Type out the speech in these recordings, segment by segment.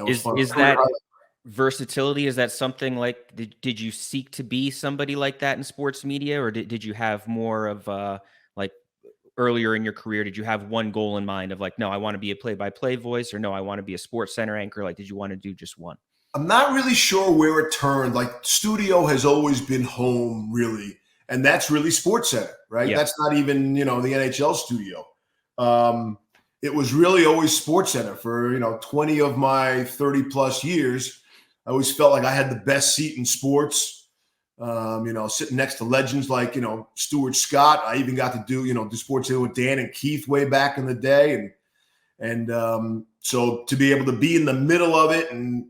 it was fun. Is that versatility? Is that something like, did you seek to be somebody like that in sports media, or did you have more of like earlier in your career, did you have one goal in mind of like, no, I want to be a play-by-play voice, or no, I want to be a SportsCenter anchor? Like, did you want to do just one? I'm not really sure where it turned. Like, studio has always been home, really. And that's really SportsCenter, right? Yeah. That's not even, the NHL studio. It was really always SportsCenter for, 20 of my 30 plus years. I always felt like I had the best seat in sports, sitting next to legends like, Stuart Scott. I even got to do, do SportsCenter with Dan and Keith way back in the day. And so to be able to be in the middle of it and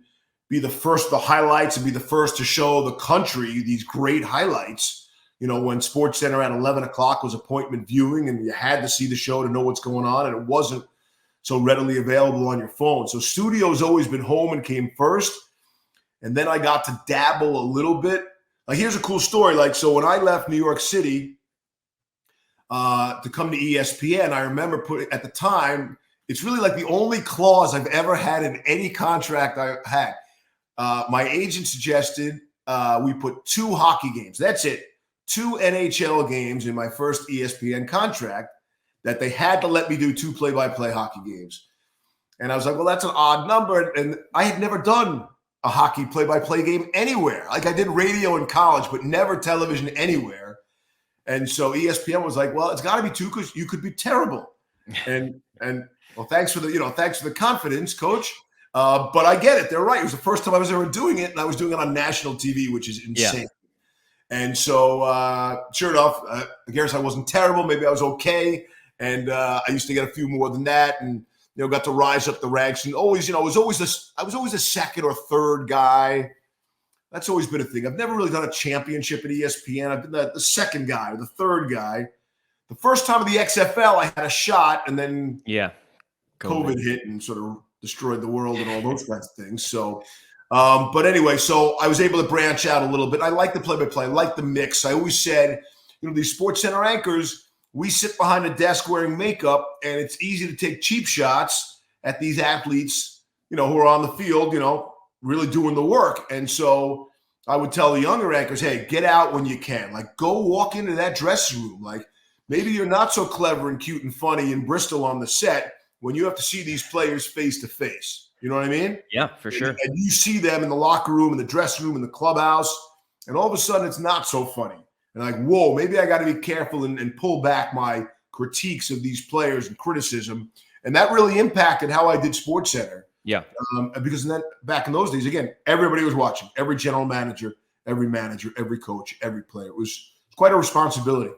be the first, the highlights, and be the first to show the country these great highlights, when SportsCenter at 11 o'clock was appointment viewing and you had to see the show to know what's going on, and it wasn't so readily available on your phone. So studio's always been home and came first. And then I got to dabble a little bit. Like, here's a cool story. Like, so when I left New York City to come to ESPN, I remember at the time, it's really like the only clause I've ever had in any contract I had. My agent suggested we put 2 hockey games. That's it. 2 NHL games in my first ESPN contract, that they had to let me do 2 play-by-play hockey games. And I was like, well, that's an odd number. And I had never done a hockey play-by-play game anywhere. Like, I did radio in college, but never television anywhere. And so ESPN was like, well, it's got to be 2 because you could be terrible. And well, thanks for the confidence, coach. But I get it. They're right. It was the first time I was ever doing it, and I was doing it on national TV, which is insane. Yeah. And so, sure enough, I guess I wasn't terrible. Maybe I was okay. And I used to get a few more than that, and got to rise up the ranks. And always, I was always a second or third guy. That's always been a thing. I've never really done a championship at ESPN. I've been the second guy or the third guy. The first time of the XFL, I had a shot, and then COVID hit and sort of destroyed the world and all those kinds of things. So. But anyway, so I was able to branch out a little bit. I like the play-by-play. I like the mix. I always said, these SportsCenter anchors, we sit behind a desk wearing makeup, and it's easy to take cheap shots at these athletes, who are on the field, really doing the work. And so I would tell the younger anchors, hey, get out when you can. Like, go walk into that dressing room. Like, maybe you're not so clever and cute and funny in Bristol on the set when you have to see these players face to face. You know what I mean? Yeah, for sure. And you see them in the locker room, in the dressing room, in the clubhouse, and all of a sudden it's not so funny. And like, whoa, maybe I got to be careful and pull back my critiques of these players and criticism. And that really impacted how I did SportsCenter. Yeah. Because then back in those days, again, everybody was watching. Every general manager, every coach, every player. It was quite a responsibility.